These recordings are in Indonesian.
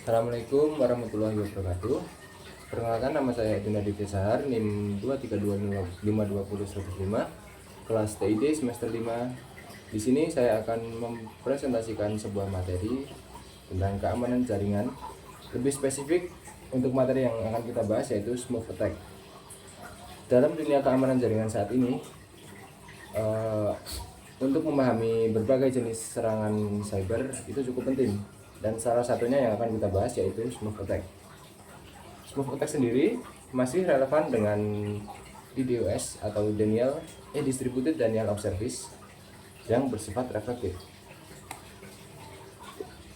Assalamualaikum warahmatullahi wabarakatuh. Perkenalkan, nama saya Edwin Aditya Sahar, NIM 232520105, kelas TID semester 5. Di sini saya akan mempresentasikan sebuah materi tentang keamanan jaringan. Lebih spesifik untuk materi yang akan kita bahas yaitu smooth attack. Dalam dunia keamanan jaringan saat ini, untuk memahami berbagai jenis serangan cyber itu cukup penting. Dan salah satunya yang akan kita bahas yaitu smooth attack. Smooth attack sendiri masih relevan dengan DDoS atau Distributed Denial of Service yang bersifat reflektif.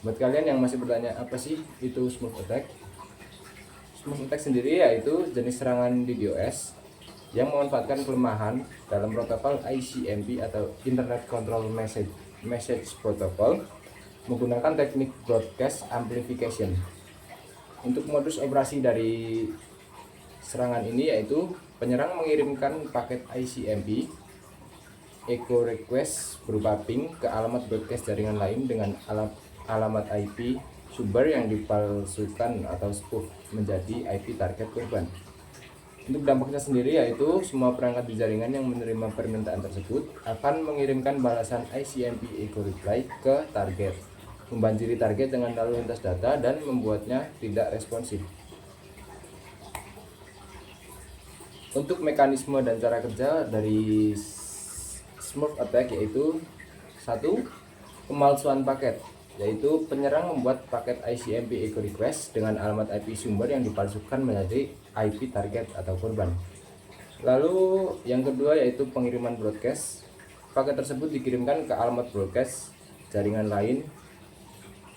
Buat kalian yang masih bertanya apa sih itu smooth attack? Smooth attack sendiri yaitu jenis serangan DDoS yang memanfaatkan kelemahan dalam protokol ICMP atau Internet Control Message Protocol menggunakan teknik broadcast amplification. Untuk modus operasi dari serangan ini yaitu penyerang mengirimkan paket ICMP echo request berupa ping ke alamat broadcast jaringan lain dengan alamat IP sumber yang dipalsukan atau spoof menjadi IP target korban. Untuk dampaknya sendiri yaitu semua perangkat di jaringan yang menerima permintaan tersebut akan mengirimkan balasan ICMP echo reply ke target, membanjiri target dengan lalu lintas data dan membuatnya tidak responsif. Untuk mekanisme dan cara kerja dari smooth attack yaitu 1. Pemalsuan paket, yaitu penyerang membuat paket ICMP echo request dengan alamat IP sumber yang dipalsukan menjadi IP target atau korban. Lalu yang kedua yaitu pengiriman broadcast. Paket tersebut dikirimkan ke alamat broadcast jaringan lain.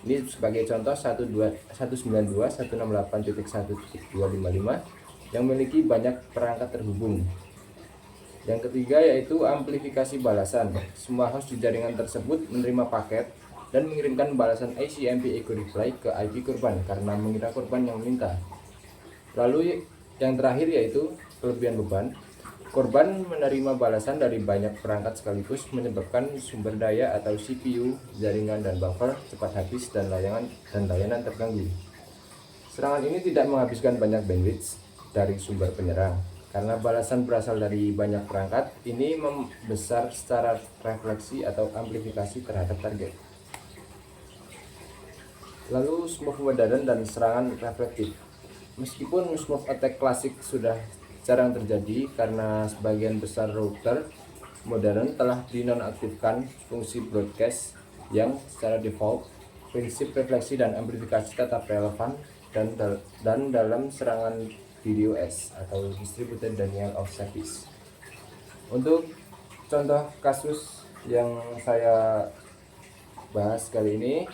Ini sebagai contoh 192.168.1.255 yang memiliki banyak perangkat terhubung. Yang ketiga yaitu amplifikasi balasan. Semua host di jaringan tersebut menerima paket dan mengirimkan balasan ICMP echo reply ke IP korban karena mengira korban yang meminta. Lalu yang terakhir yaitu kelebihan beban. Korban menerima balasan dari banyak perangkat sekaligus menyebabkan sumber daya atau CPU, jaringan dan buffer cepat habis dan layanan terganggu. Serangan ini tidak menghabiskan banyak bandwidth dari sumber penyerang karena balasan berasal dari banyak perangkat. Ini membesar secara refleksi atau amplifikasi terhadap target. Lalu smooth modern dan serangan reflektif. Meskipun smooth attack klasik sudah jarang terjadi karena sebagian besar router modern telah dinonaktifkan fungsi broadcast yang secara default, prinsip refleksi dan amplifikasi tetap relevan dan dalam serangan DDoS atau Distributed Denial of Service. Untuk contoh kasus yang saya bahas kali ini,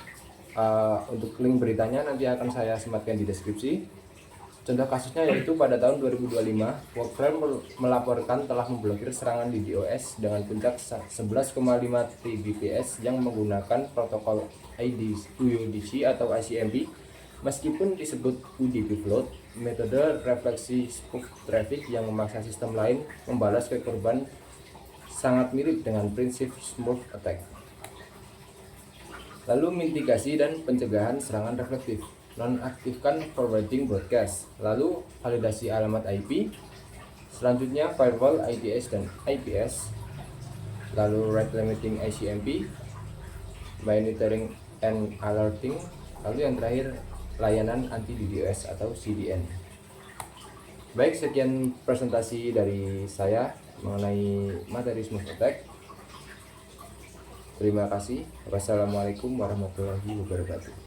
untuk link beritanya nanti akan saya sematkan di deskripsi. Contoh kasusnya yaitu pada tahun 2025, Workframe melaporkan telah memblokir serangan DDoS dengan puncak 11,5 Tbps yang menggunakan protokol UDP atau ICMP. Meskipun disebut UDP float, metode refleksi spoof traffic yang memaksa sistem lain membalas ke korban sangat mirip dengan prinsip smooth attack. Lalu mitigasi dan pencegahan serangan reflektif. Nonaktifkan forwarding broadcast, lalu validasi alamat IP, selanjutnya firewall IDS dan IPS, lalu rate limiting ICMP, monitoring and alerting, lalu yang terakhir layanan anti DDoS atau CDN. Baik, sekian presentasi dari saya mengenai materi smooth attack. Terima kasih. Wassalamualaikum warahmatullahi wabarakatuh.